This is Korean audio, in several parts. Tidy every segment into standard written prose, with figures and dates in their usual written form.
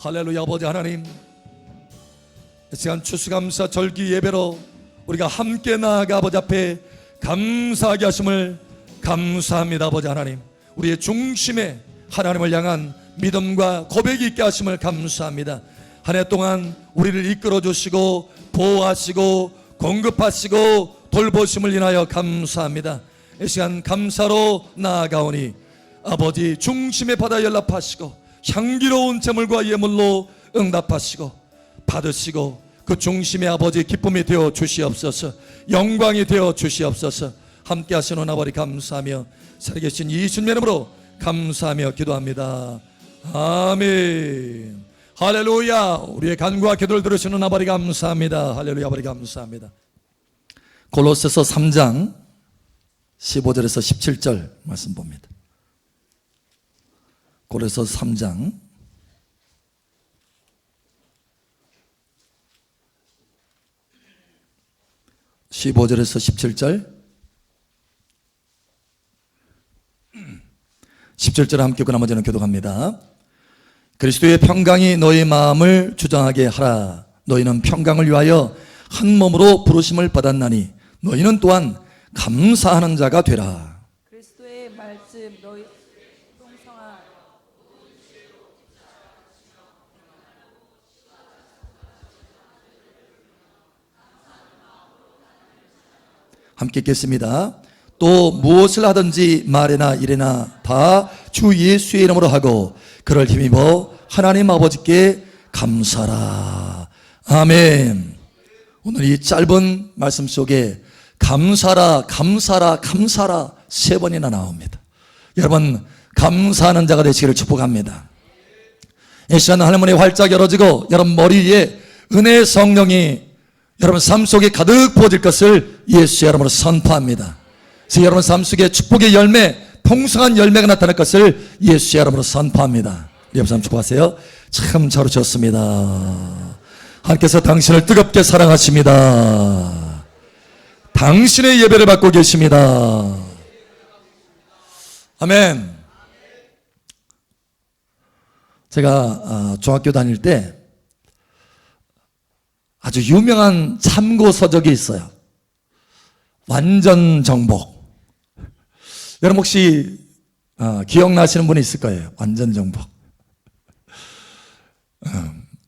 할렐루야. 아버지 하나님, 이 시간 추수감사 절기 예배로 우리가 함께 나아가 아버지 앞에 감사하게 하심을 감사합니다. 아버지 하나님, 우리의 중심에 하나님을 향한 믿음과 고백이 있게 하심을 감사합니다. 한 해 동안 우리를 이끌어 주시고 보호하시고 공급하시고 돌보심을 인하여 감사합니다. 이 시간 감사로 나아가오니 아버지 중심에 받아 연락하시고 향기로운 제물과 예물로 응답하시고 받으시고 그 중심에 아버지 기쁨이 되어 주시옵소서, 영광이 되어 주시옵소서. 함께 하시는 아버지 감사하며 살아계신 예수님 이름으로 감사하며 기도합니다. 아멘. 할렐루야. 우리의 간구와 기도를 들으시는 아버지 감사합니다. 할렐루야. 아버지 감사합니다. 골로새서 3장 15절에서 17절 말씀 봅니다. 골로새서 3장 15절에서 17절 17절 함께 그 나머지는 교독합니다. 그리스도의 평강이 너희 마음을 주장하게 하라. 너희는 평강을 위하여 한 몸으로 부르심을 받았나니 너희는 또한 감사하는 자가 되라. 그리스도의 말씀 너희 동성아 함께 읽겠습니다. 또 무엇을 하든지 말이나 일이나 다 주 예수의 이름으로 하고 그를 힘입어 하나님 아버지께 감사라. 아멘. 오늘 이 짧은 말씀 속에 감사라 감사라 감사라 세 번이나 나옵니다. 여러분 감사하는 자가 되시기를 축복합니다. 이 시간 하늘문이 활짝 열어지고 여러분 머리 위에 은혜의 성령이 여러분 삶 속에 가득 부어질 것을 예수의 이름으로 선포합니다. 그래서 여러분 삶 속에 축복의 열매, 풍성한 열매가 나타날 것을 예수의 이름으로 선포합니다. 옆 사람 축복하세요. 참 잘 오셨습니다. 하나님께서 당신을 뜨겁게 사랑하십니다. 당신의 예배를 받고 계십니다. 아멘. 제가 중학교 다닐 때 아주 유명한 참고 서적이 있어요. 완전 정복. 여러분 혹시 기억나시는 분이 있을 거예요. 완전 정복.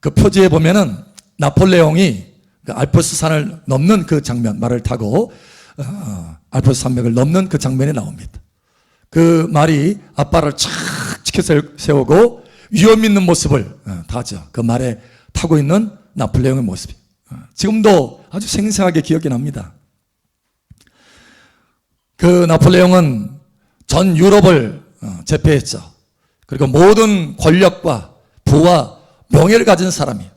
그 표지에 보면은 나폴레옹이 그 알프스 산을 넘는 그 장면, 말을 타고 알프스 산맥을 넘는 그 장면이 나옵니다. 그 말이 앞발을 착 지켜 세우고 위험 있는 모습을 다죠. 그 말에 타고 있는 나폴레옹의 모습이 지금도 아주 생생하게 기억이 납니다. 그 나폴레옹은 전 유럽을 제패했죠. 그리고 모든 권력과 부와 명예를 가진 사람이에요.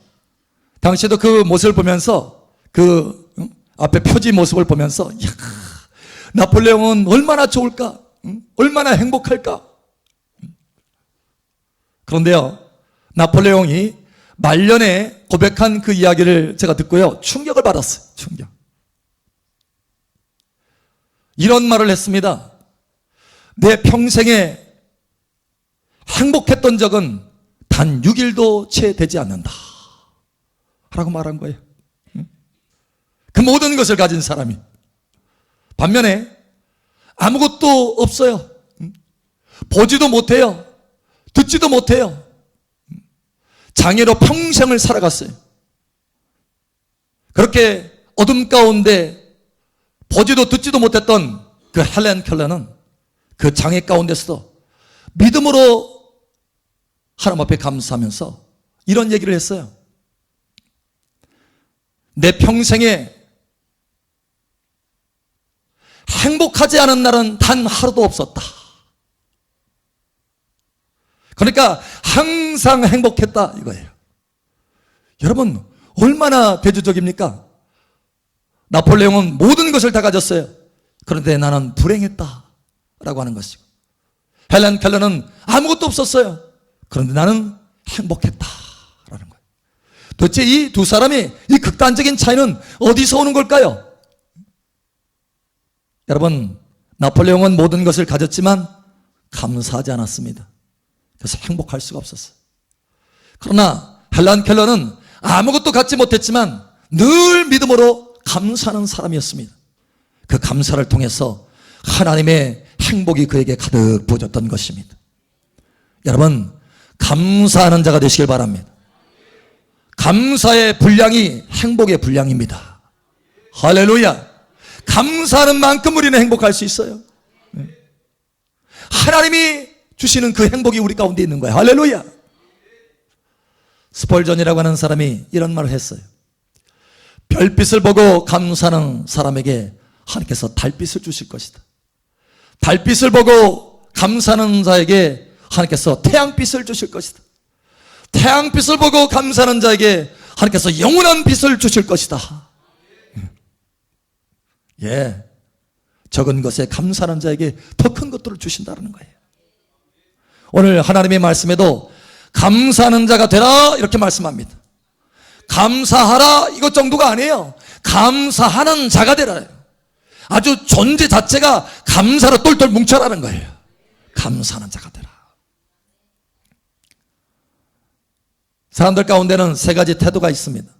당시에도 그 모습을 보면서 그 앞에 표지 모습을 보면서 이야, 나폴레옹은 얼마나 좋을까? 얼마나 행복할까? 그런데요, 나폴레옹이 말년에 고백한 그 이야기를 제가 듣고요, 충격을 받았어요. 충격. 이런 말을 했습니다. 내 평생에 행복했던 적은 단 6일도 채 되지 않는다 라고 말한 거예요. 그 모든 것을 가진 사람이 반면에 아무것도 없어요. 보지도 못해요. 듣지도 못해요. 장애로 평생을 살아갔어요. 그렇게 어둠 가운데 보지도 듣지도 못했던 그 헬렌 켈러는 그 장애 가운데서도 믿음으로 하나님 앞에 감사하면서 이런 얘기를 했어요. 내 평생에 행복하지 않은 날은 단 하루도 없었다. 그러니까 항상 행복했다 이거예요. 여러분 얼마나 대조적입니까? 나폴레옹은 모든 것을 다 가졌어요. 그런데 나는 불행했다 라고 하는 것이고, 헬렌 켈러는 아무것도 없었어요. 그런데 나는 행복했다 라는 거예요. 도대체 이 두 사람의 이 극단적인 차이는 어디서 오는 걸까요? 여러분 나폴레옹은 모든 것을 가졌지만 감사하지 않았습니다. 그래서 행복할 수가 없었어요. 그러나 헬란 켈러는 아무것도 갖지 못했지만 늘 믿음으로 감사하는 사람이었습니다. 그 감사를 통해서 하나님의 행복이 그에게 가득 부어졌던 것입니다. 여러분, 감사하는 자가 되시길 바랍니다. 감사의 분량이 행복의 분량입니다. 할렐루야. 감사하는 만큼 우리는 행복할 수 있어요. 하나님이 주시는 그 행복이 우리 가운데 있는 거예요. 할렐루야. 스펄전이라고 하는 사람이 이런 말을 했어요. 별빛을 보고 감사하는 사람에게 하나님께서 달빛을 주실 것이다. 달빛을 보고 감사하는 자에게 하나님께서 태양빛을 주실 것이다. 태양빛을 보고 감사하는 자에게 하나님께서 영원한 빛을 주실 것이다. 예, 적은 것에 감사하는 자에게 더 큰 것들을 주신다는 거예요. 오늘 하나님의 말씀에도 감사하는 자가 되라 이렇게 말씀합니다. 감사하라 이것 정도가 아니에요. 감사하는 자가 되라. 아주 존재 자체가 감사로 똘똘 뭉쳐라는 거예요. 감사하는 자가 되라. 사람들 가운데는 세 가지 태도가 있습니다.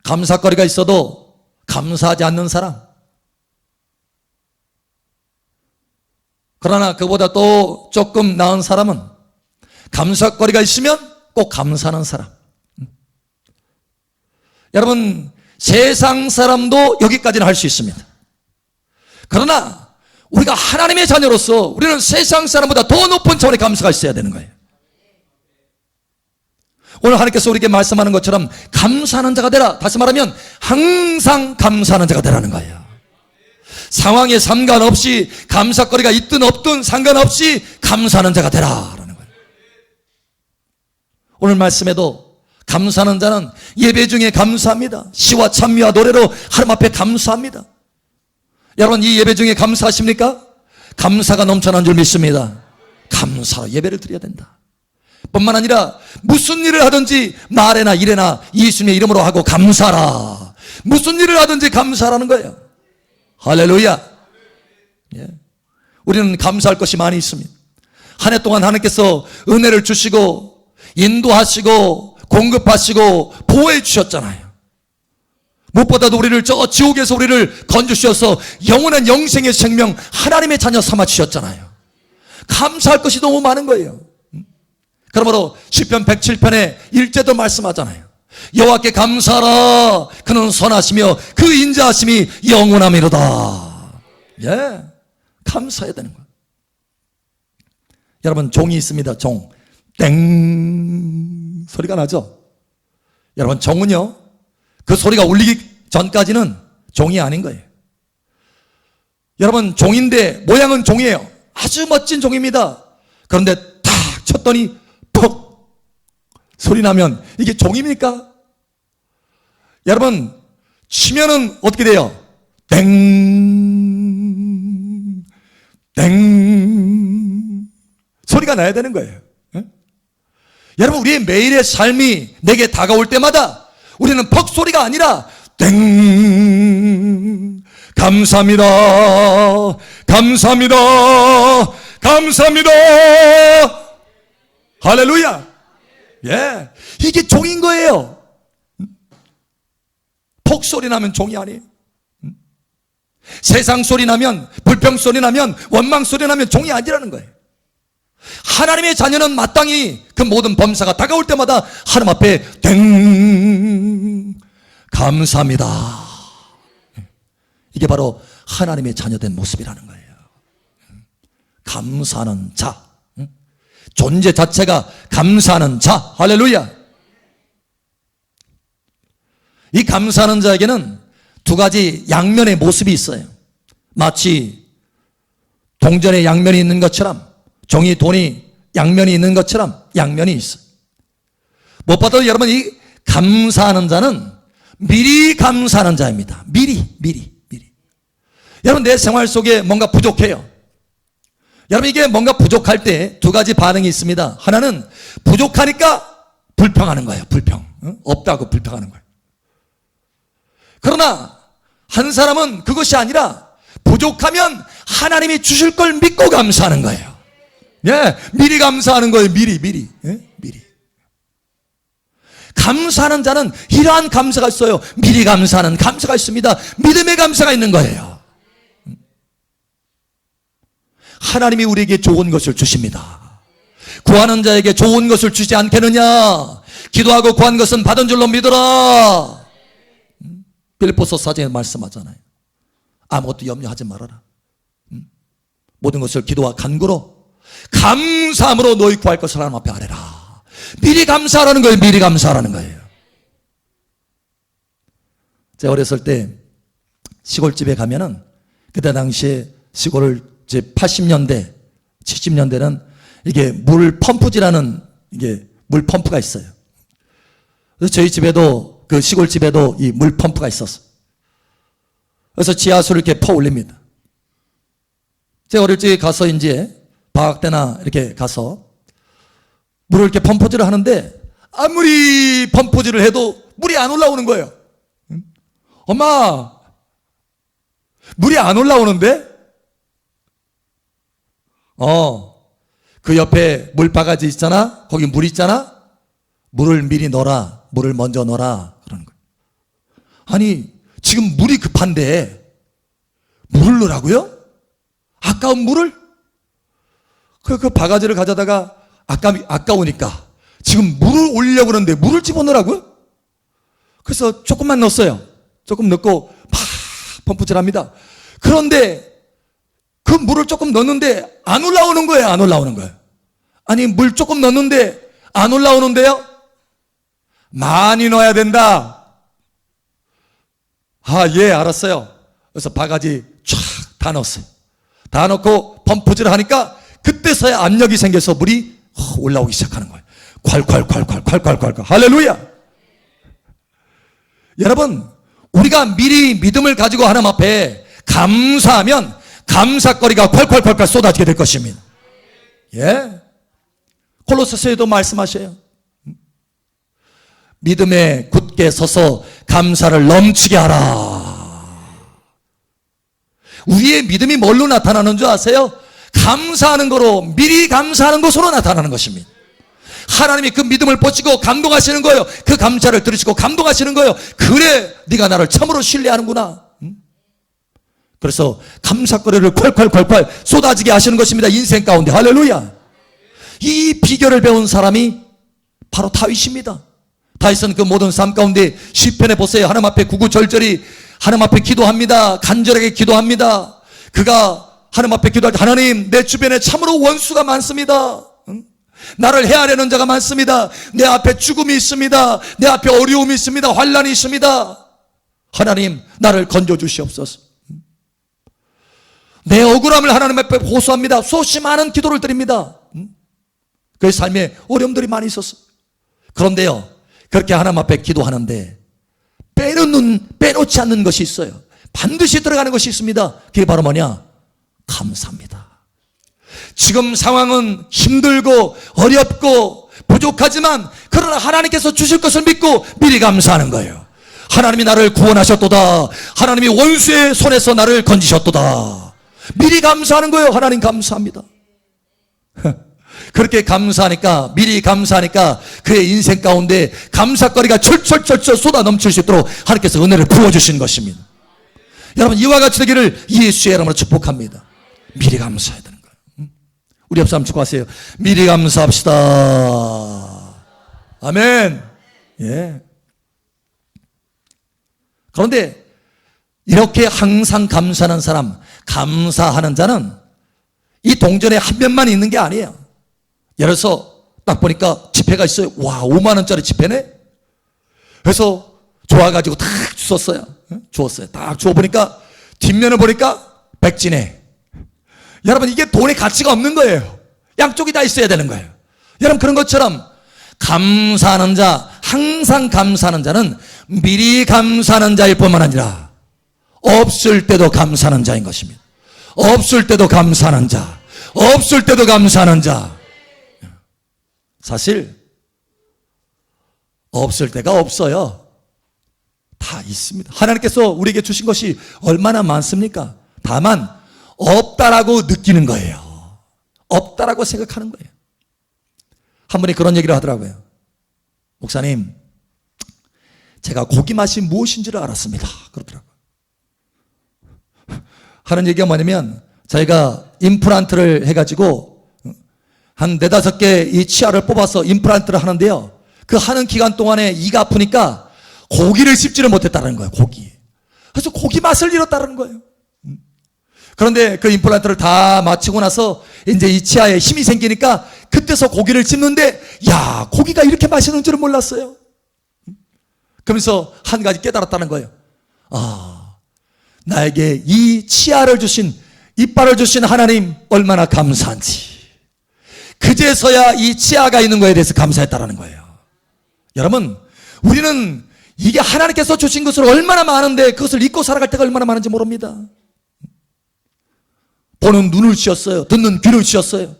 감사거리가 있어도 감사하지 않는 사람. 그러나 그보다 또 조금 나은 사람은 감사거리가 있으면 꼭 감사하는 사람. 여러분, 세상 사람도 여기까지는 할 수 있습니다. 그러나 우리가 하나님의 자녀로서 우리는 세상 사람보다 더 높은 차원의 감사가 있어야 되는 거예요. 오늘 하나님께서 우리에게 말씀하는 것처럼 감사하는 자가 되라. 다시 말하면 항상 감사하는 자가 되라는 거예요. 상황에 상관없이 감사거리가 있든 없든 상관없이 감사하는 자가 되라라는 거예요. 오늘 말씀에도 감사하는 자는 예배 중에 감사합니다. 시와 찬미와 노래로 하나님 앞에 감사합니다. 여러분, 이 예배 중에 감사하십니까? 감사가 넘쳐난 줄 믿습니다. 감사로 예배를 드려야 된다. 뿐만 아니라 무슨 일을 하든지 말에나 일에나 예수님의 이름으로 하고 감사하라. 무슨 일을 하든지 감사하라는 거예요. 할렐루야. 예. 우리는 감사할 것이 많이 있습니다. 한 해 동안 하나님께서 은혜를 주시고 인도하시고 공급하시고 보호해 주셨잖아요. 무엇보다도 우리를 저 지옥에서 우리를 건져주셔서 영원한 영생의 생명 하나님의 자녀 삼아 주셨잖아요. 감사할 것이 너무 많은 거예요. 그러므로 시편 107편에 1절도 말씀하잖아요. 여호와께 감사하라. 그는 선하시며 그 인자하심이 영원하미로다. 예, 감사해야 되는 거예요. 여러분, 종이 있습니다. 종. 땡 소리가 나죠. 여러분, 종은요, 그 소리가 울리기 전까지는 종이 아닌 거예요. 여러분, 종인데 모양은 종이에요. 아주 멋진 종입니다. 그런데 탁 쳤더니 퍽 소리 나면 이게 종입니까? 여러분, 치면은 어떻게 돼요? 땡 소리가 나야 되는 거예요. 예? 여러분, 우리의 매일의 삶이 내게 다가올 때마다 우리는 퍽 소리가 아니라 땡 감사합니다. 감사합니다. 감사합니다. 할렐루야. 예, 이게 종인 거예요. 폭 소리 나면 종이 아니에요. 세상 소리 나면, 불평 소리 나면, 원망 소리 나면 종이 아니라는 거예요. 하나님의 자녀는 마땅히 그 모든 범사가 다가올 때마다 하나님 앞에 땡 감사합니다. 이게 바로 하나님의 자녀된 모습이라는 거예요. 감사하는 자, 존재 자체가 감사하는 자. 할렐루야. 이 감사하는 자에게는 두 가지 양면의 모습이 있어요. 마치 동전의 양면이 있는 것처럼, 종이 돈이 양면이 있는 것처럼 양면이 있어요. 무엇보다도 여러분, 이 감사하는 자는 미리 감사하는 자입니다. 미리. 여러분, 내 생활 속에 뭔가 부족해요. 여러분, 이게 뭔가 부족할 때 두 가지 반응이 있습니다. 하나는 부족하니까 불평하는 거예요. 불평. 없다고 불평하는 거예요. 그러나 한 사람은 그것이 아니라 부족하면 하나님이 주실 걸 믿고 감사하는 거예요. 예, 미리 감사하는 거예요. 미리. 예? 미리. 감사하는 자는 이러한 감사가 있어요. 미리 감사하는 감사가 있습니다. 믿음의 감사가 있는 거예요. 하나님이 우리에게 좋은 것을 주십니다. 구하는 자에게 좋은 것을 주지 않겠느냐. 기도하고 구한 것은 받은 줄로 믿어라. 빌립보서 4장에 말씀하잖아요. 아무것도 염려하지 말아라. 모든 것을 기도와 간구로 감사함으로 너희 구할 것을 하나님 앞에 아뢰라. 미리 감사하라는 거예요. 미리 감사하라는 거예요. 제가 어렸을 때 시골집에 가면은 그때 당시에 시골을 이제 80년대, 70년대는 이게 물 펌프지라는 이게 물 펌프가 있어요. 그래서 저희 집에도 그 시골집에도 이 물 펌프가 있었어. 그래서 지하수를 이렇게 퍼 올립니다. 제가 어릴 적에 가서 이제 방학 때나 이렇게 가서 물을 이렇게 펌프질을 하는데 아무리 펌프질을 해도 물이 안 올라오는 거예요. 엄마, 물이 안 올라오는데? 그 옆에 물바가지 있잖아? 거기 물 있잖아? 물을 미리 넣어라. 물을 먼저 넣어라. 그러는 거예요. 아니, 지금 물이 급한데 물을 넣으라고요? 아까운 물을? 그 바가지를 가져다가 아까우니까 지금 물을 올리려고 그러는데 물을 집어넣으라고요? 그래서 조금만 넣었어요. 조금 넣고 막 펌프질합니다. 그런데 그 물을 조금 넣는데 안 올라오는 거예요. 안 올라오는 거예요. 아니, 물 조금 넣는데 안 올라오는데요? 많이 넣어야 된다. 아, 예, 알았어요. 그래서 바가지 쫙 다 넣었어요. 다 넣고 펌프질을 하니까 그때서야 압력이 생겨서 물이 올라오기 시작하는 거예요. 콸콸콸콸콸콸콸. 할렐루야. 여러분, 우리가 미리 믿음을 가지고 하나님 앞에 감사하면 감사거리가 콸콸콸콸 쏟아지게 될 것입니다. 예. 콜로새서에도 말씀하셔요. 믿음에 굳게 서서 감사를 넘치게 하라. 우리의 믿음이 뭘로 나타나는 줄 아세요? 감사하는 거로, 미리 감사하는 것으로 나타나는 것입니다. 하나님이 그 믿음을 보시고 감동하시는 거예요. 그 감사를 들으시고 감동하시는 거예요. 그래, 네가 나를 참으로 신뢰하는구나. 그래서 감사거리를 콸콸콸콸 쏟아지게 하시는 것입니다. 인생 가운데. 할렐루야. 이 비결을 배운 사람이 바로 다윗입니다. 다윗은 그 모든 삶 가운데 시편에 보세요. 하나님 앞에 구구절절히 하나님 앞에 기도합니다. 간절하게 기도합니다. 그가 하나님 앞에 기도할 때, 하나님, 내 주변에 참으로 원수가 많습니다. 나를 해하려는 자가 많습니다. 내 앞에 죽음이 있습니다. 내 앞에 어려움이 있습니다. 환난이 있습니다. 하나님, 나를 건져주시옵소서. 내 억울함을 하나님 앞에 호소합니다. 수없이 많은 기도를 드립니다. 그의 삶에 어려움들이 많이 있었어요. 그런데요, 그렇게 하나님 앞에 기도하는데 빼놓지 않는 것이 있어요. 반드시 들어가는 것이 있습니다. 그게 바로 뭐냐? 감사합니다. 지금 상황은 힘들고 어렵고 부족하지만 그러나 하나님께서 주실 것을 믿고 미리 감사하는 거예요. 하나님이 나를 구원하셨도다. 하나님이 원수의 손에서 나를 건지셨도다. 미리 감사하는 거예요. 하나님 감사합니다. 그렇게 감사하니까, 미리 감사하니까 그의 인생 가운데 감사거리가 철철철철 쏟아 넘칠 수 있도록 하나님께서 은혜를 부어주신 것입니다. 여러분, 이와 같이 되기를 예수의 이름으로 축복합니다. 미리 감사해야 되는 거예요. 우리 옆 사람 축복하세요. 미리 감사합시다. 아멘. 예. 그런데 이렇게 항상 감사하는 사람, 감사하는 자는 이 동전에 한 면만 있는 게 아니에요. 예를 들어서 딱 보니까 지폐가 있어요. 와, 5만 원짜리 지폐네. 그래서 좋아가지고 딱 주었어요. 주었어요. 딱 주어보니까 뒷면을 보니까 백지네. 여러분, 이게 돈의 가치가 없는 거예요. 양쪽이 다 있어야 되는 거예요. 여러분, 그런 것처럼 감사하는 자, 항상 감사하는 자는 미리 감사하는 자일 뿐만 아니라 없을 때도 감사하는 자인 것입니다. 없을 때도 감사하는 자, 없을 때도 감사하는 자. 사실 없을 때가 없어요. 다 있습니다. 하나님께서 우리에게 주신 것이 얼마나 많습니까? 다만 없다라고 느끼는 거예요. 없다라고 생각하는 거예요. 한 분이 그런 얘기를 하더라고요. 목사님, 제가 고기 맛이 무엇인지를 알았습니다. 그러더라고요. 하는 얘기가 뭐냐면 저희가 임플란트를 해가지고 한 4-5개 이 치아를 뽑아서 임플란트를 하는데요. 그 하는 기간 동안에 이가 아프니까 고기를 씹지를 못했다는 거예요. 고기. 그래서 고기 맛을 잃었다는 거예요. 그런데 그 임플란트를 다 마치고 나서 이제 이 치아에 힘이 생기니까 그때서 고기를 씹는데 야, 고기가 이렇게 맛있는 줄은 몰랐어요. 그러면서 한 가지 깨달았다는 거예요. 아, 나에게 이 치아를 주신, 이빨을 주신 하나님 얼마나 감사한지. 그제서야 이 치아가 있는 거에 대해서 감사했다라는 거예요. 여러분, 우리는 이게 하나님께서 주신 것을 얼마나 많은데 그것을 잊고 살아갈 때가 얼마나 많은지 모릅니다. 보는 눈을 주셨어요. 듣는 귀를 주셨어요.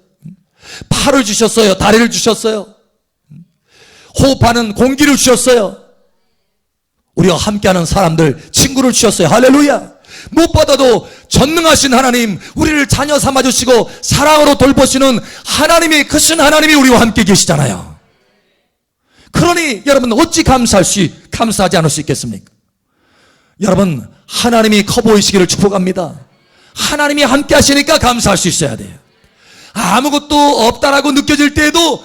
팔을 주셨어요. 다리를 주셨어요. 호흡하는 공기를 주셨어요. 우리와 함께하는 사람들, 친구를 주셨어요. 할렐루야. 무엇보다도 전능하신 하나님, 우리를 자녀 삼아주시고 사랑으로 돌보시는 하나님이, 크신 하나님이 우리와 함께 계시잖아요. 그러니 여러분 어찌 감사하지 않을 수 있겠습니까? 여러분, 하나님이 커 보이시기를 축복합니다. 하나님이 함께 하시니까 감사할 수 있어야 돼요. 아무것도 없다라고 느껴질 때에도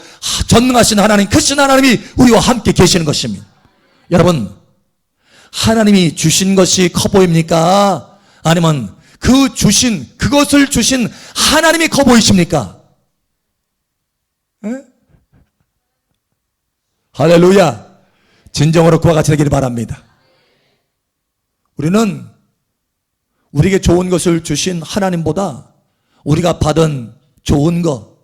전능하신 하나님, 크신 하나님이 우리와 함께 계시는 것입니다. 여러분, 하나님이 주신 것이 커 보입니까? 아니면 그것을 주신 하나님이 커 보이십니까? 에? 할렐루야. 진정으로 그와 같이 되기를 바랍니다. 우리는 우리에게 좋은 것을 주신 하나님보다 우리가 받은 좋은 것,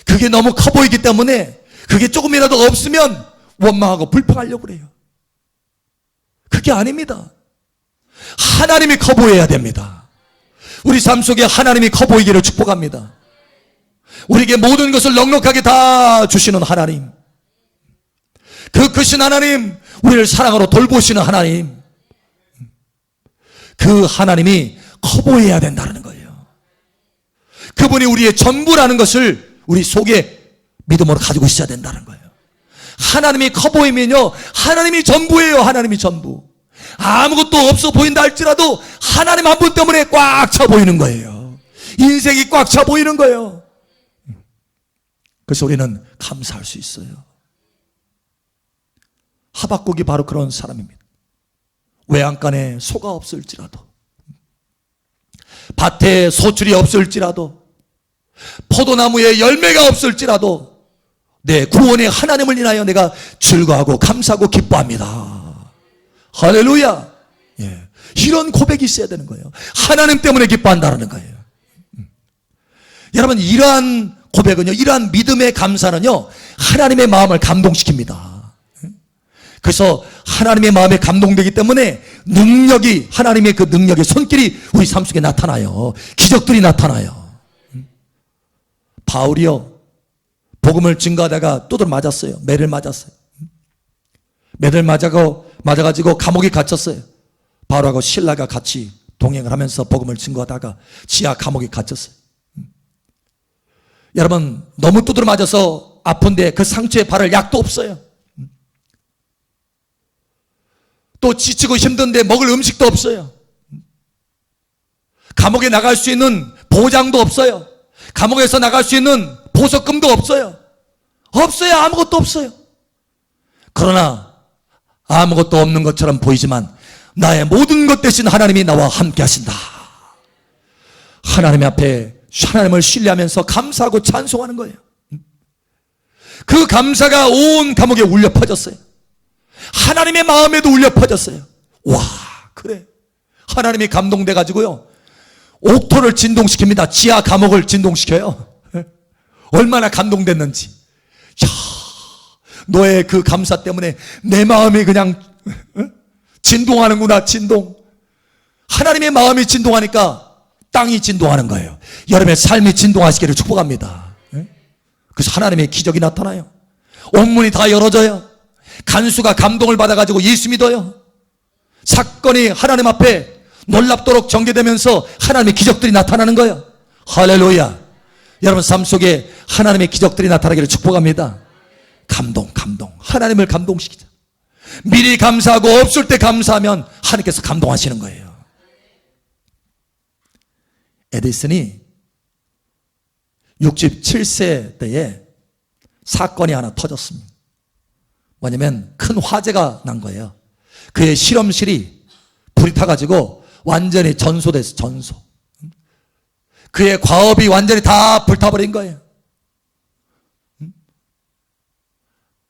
그게 너무 커 보이기 때문에 그게 조금이라도 없으면 원망하고 불평하려고 그래요. 그게 아닙니다. 하나님이 커 보여야 됩니다. 우리 삶 속에 하나님이 커 보이기를 축복합니다. 우리에게 모든 것을 넉넉하게 다 주시는 하나님, 그 크신 하나님, 우리를 사랑으로 돌보시는 하나님, 그 하나님이 커 보여야 된다는 거예요. 그분이 우리의 전부라는 것을 우리 속에 믿음으로 가지고 있어야 된다는 거예요. 하나님이 커 보이면요, 하나님이 전부예요. 하나님이 전부. 아무것도 없어 보인다 할지라도 하나님 한 분 때문에 꽉 차 보이는 거예요. 인생이 꽉 차 보이는 거예요. 그래서 우리는 감사할 수 있어요. 하박국이 바로 그런 사람입니다. 외양간에 소가 없을지라도, 밭에 소출이 없을지라도, 포도나무에 열매가 없을지라도 내 구원의 하나님을 인하여 내가 즐거워하고 감사하고 기뻐합니다. 할렐루야. 예. 이런 고백이 있어야 되는 거예요. 하나님 때문에 기뻐한다는 거예요. 여러분, 이러한 고백은요, 이러한 믿음의 감사는요, 하나님의 마음을 감동시킵니다. 그래서 하나님의 마음에 감동되기 때문에 능력이, 하나님의 그 능력의 손길이 우리 삶 속에 나타나요. 기적들이 나타나요. 바울이요, 복음을 증거하다가 두드러 맞았어요. 매를 맞았어요. 매를 맞아가지고 감옥에 갇혔어요. 바울하고 실라가 같이 동행을 하면서 복음을 증거하다가 지하 감옥에 갇혔어요. 여러분, 너무 두드러 맞아서 아픈데 그 상처에 바를 약도 없어요. 또 지치고 힘든데 먹을 음식도 없어요. 감옥에 나갈 수 있는 보장도 없어요. 감옥에서 나갈 수 있는 보석금도 없어요. 없어요. 아무것도 없어요. 그러나 아무것도 없는 것처럼 보이지만 나의 모든 것 대신 하나님이 나와 함께 하신다. 하나님 앞에 하나님을 신뢰하면서 감사하고 찬송하는 거예요. 그 감사가 온 감옥에 울려 퍼졌어요. 하나님의 마음에도 울려 퍼졌어요. 와, 그래. 하나님이 감동돼 가지고요, 옥토를 진동시킵니다. 지하 감옥을 진동시켜요. 얼마나 감동됐는지. 야, 너의 그 감사 때문에 내 마음이 그냥 진동하는구나. 진동. 하나님의 마음이 진동하니까 땅이 진동하는 거예요. 여러분의 삶이 진동하시기를 축복합니다. 그래서 하나님의 기적이 나타나요. 옥문이 다 열어져요. 간수가 감동을 받아가지고 예수 믿어요. 사건이 하나님 앞에 놀랍도록 전개되면서 하나님의 기적들이 나타나는 거예요. 할렐루야. 여러분 삶 속에 하나님의 기적들이 나타나기를 축복합니다. 감동. 하나님을 감동시키자. 미리 감사하고 없을 때 감사하면 하나님께서 감동하시는 거예요. 에디슨이 67세 때에 사건이 하나 터졌습니다. 뭐냐면 큰 화재가 난 거예요. 그의 실험실이 불이 타가지고 완전히 전소됐어. 전소. 그의 과업이 완전히 다 불타버린 거예요.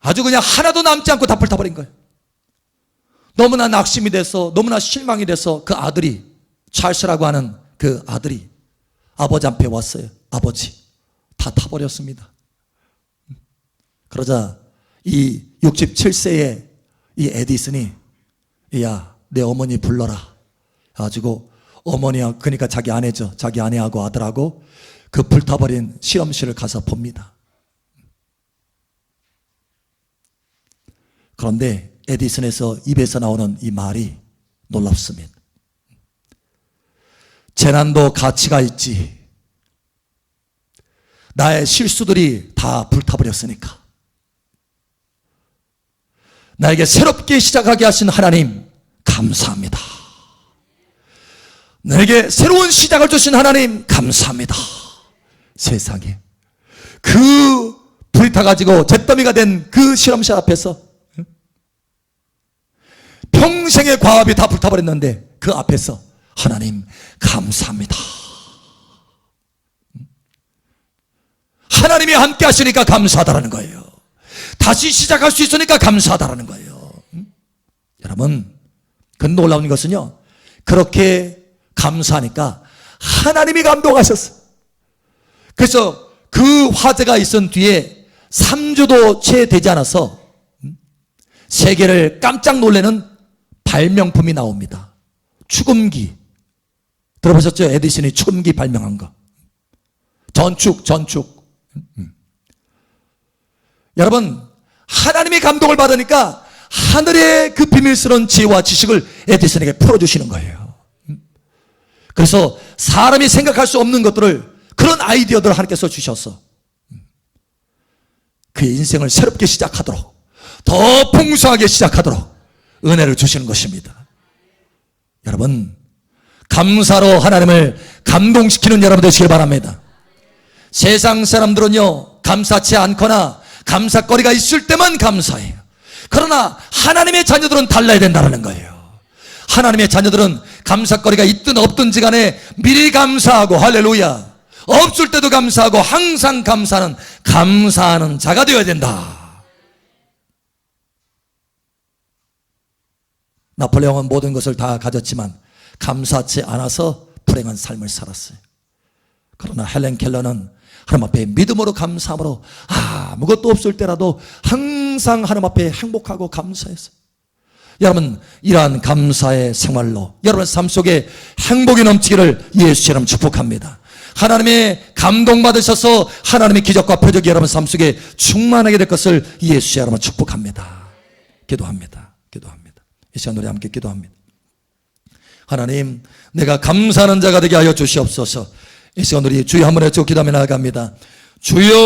아주 그냥 하나도 남지 않고 다 불타버린 거예요. 너무나 낙심이 돼서, 너무나 실망이 돼서 그 아들이, 찰스라고 하는 그 아들이 아버지 앞에 왔어요. 아버지, 다 타버렸습니다. 그러자 이 67세의 이 에디슨이, 야, 내 어머니 불러라 가지고 어머니와, 그러니까 자기 아내죠, 자기 아내하고 아들하고 그 불타버린 실험실을 가서 봅니다. 그런데 에디슨에서 입에서 나오는 이 말이 놀랍습니다. 재난도 가치가 있지. 나의 실수들이 다 불타버렸으니까 나에게 새롭게 시작하게 하신 하나님 감사합니다. 나에게 새로운 시작을 주신 하나님 감사합니다. 세상에 그 불이 타가지고 잿더미가 된 그 실험실 앞에서 평생의 과업이 다 불타버렸는데 그 앞에서 하나님 감사합니다. 하나님이 함께 하시니까 감사하다라는 거예요. 다시 시작할 수 있으니까 감사하다라는 거예요. 여러분, 그 놀라운 것은요, 그렇게 감사하니까 하나님이 감동하셨어요. 그래서 그 화재가 있은 뒤에 3주도 채 되지 않아서 세계를 깜짝 놀라는 발명품이 나옵니다. 축음기. 들어보셨죠? 에디슨이 축음기 발명한 거. 전축. 여러분, 하나님이 감동을 받으니까 하늘의 그 비밀스러운 지혜와 지식을 에디슨에게 풀어주시는 거예요. 그래서 사람이 생각할 수 없는 것들을, 그런 아이디어들을 하나님께서 주셔서 그의 인생을 새롭게 시작하도록, 더 풍성하게 시작하도록 은혜를 주시는 것입니다. 여러분, 감사로 하나님을 감동시키는 여러분 되시길 바랍니다. 세상 사람들은요, 감사치 않거나 감사거리가 있을 때만 감사해요. 그러나 하나님의 자녀들은 달라야 된다는 거예요. 하나님의 자녀들은 감사거리가 있든 없든지 간에 미리 감사하고, 할렐루야, 없을 때도 감사하고 항상 감사하는 자가 되어야 된다. 나폴레옹은 모든 것을 다 가졌지만 감사하지 않아서 불행한 삶을 살았어요. 그러나 헬렌 켈러는 하나님 앞에 믿음으로 감사함으로 아무것도 없을 때라도 항상 하나님 앞에 행복하고 감사했어요. 여러분, 이러한 감사의 생활로 여러분 삶 속에 행복이 넘치기를 예수 이름 축복합니다. 하나님의 감동받으셔서 하나님의 기적과 표적이 여러분 삶 속에 충만하게 될 것을 예수 이름 축복합니다. 기도합니다. 이 시간 우리 함께 기도합니다. 하나님, 내가 감사하는 자가 되게 하여 주시옵소서. 이 시간 우리 주여 한번 해주고 기도하며 나아갑니다. 주여,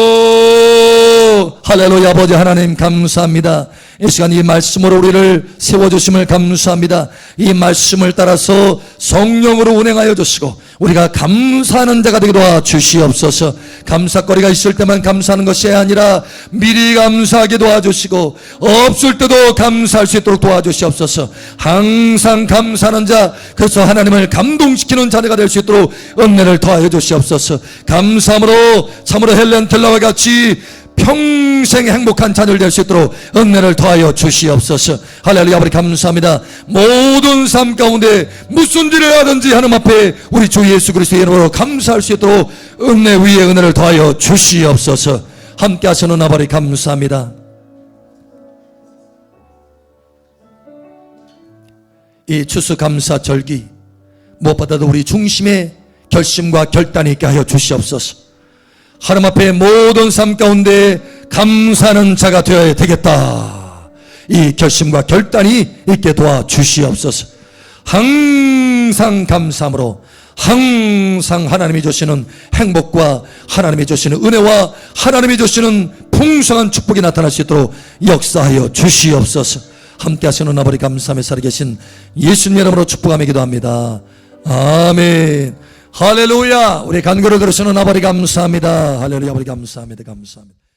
할렐루야. 아버지 하나님 감사합니다. 이 시간 이 말씀으로 우리를 세워주심을 감사합니다. 이 말씀을 따라서 성령으로 운행하여 주시고 우리가 감사하는 자가 되게 도와주시옵소서. 감사거리가 있을 때만 감사하는 것이 아니라 미리 감사하게 도와주시고 없을 때도 감사할 수 있도록 도와주시옵소서. 항상 감사하는 자, 그래서 하나님을 감동시키는 자녀가 될 수 있도록 은혜를 더하여 주시옵소서. 감사함으로 참으로 헬렌 켈러와 같이 평생 행복한 자녀를 될 수 있도록 은혜를 더하여 주시옵소서. 할렐루야. 아버지 감사합니다. 모든 삶 가운데 무슨 일을 하든지 하나님 앞에 우리 주 예수 그리스도의 이름으로 감사할 수 있도록 은혜 위에 은혜를 더하여 주시옵소서. 함께 하시는 아버지 감사합니다. 이 추수감사절기 무엇보다도 우리 중심의 결심과 결단이 있게 하여 주시옵소서. 하나님 앞에 모든 삶 가운데 감사하는 자가 되어야 되겠다. 이 결심과 결단이 있게 도와주시옵소서. 항상 감사함으로 항상 하나님이 주시는 행복과 하나님이 주시는 은혜와 하나님이 주시는 풍성한 축복이 나타날 수 있도록 역사하여 주시옵소서. 함께 하시는 아버지 감사하며 살아계신 예수님 이름으로 축복하며 기도합니다. 아멘. 할렐루야. 우리 간구를 들으시는 아버지 감사합니다. 할렐루야. 아버지 감사합니다. 감사합니다.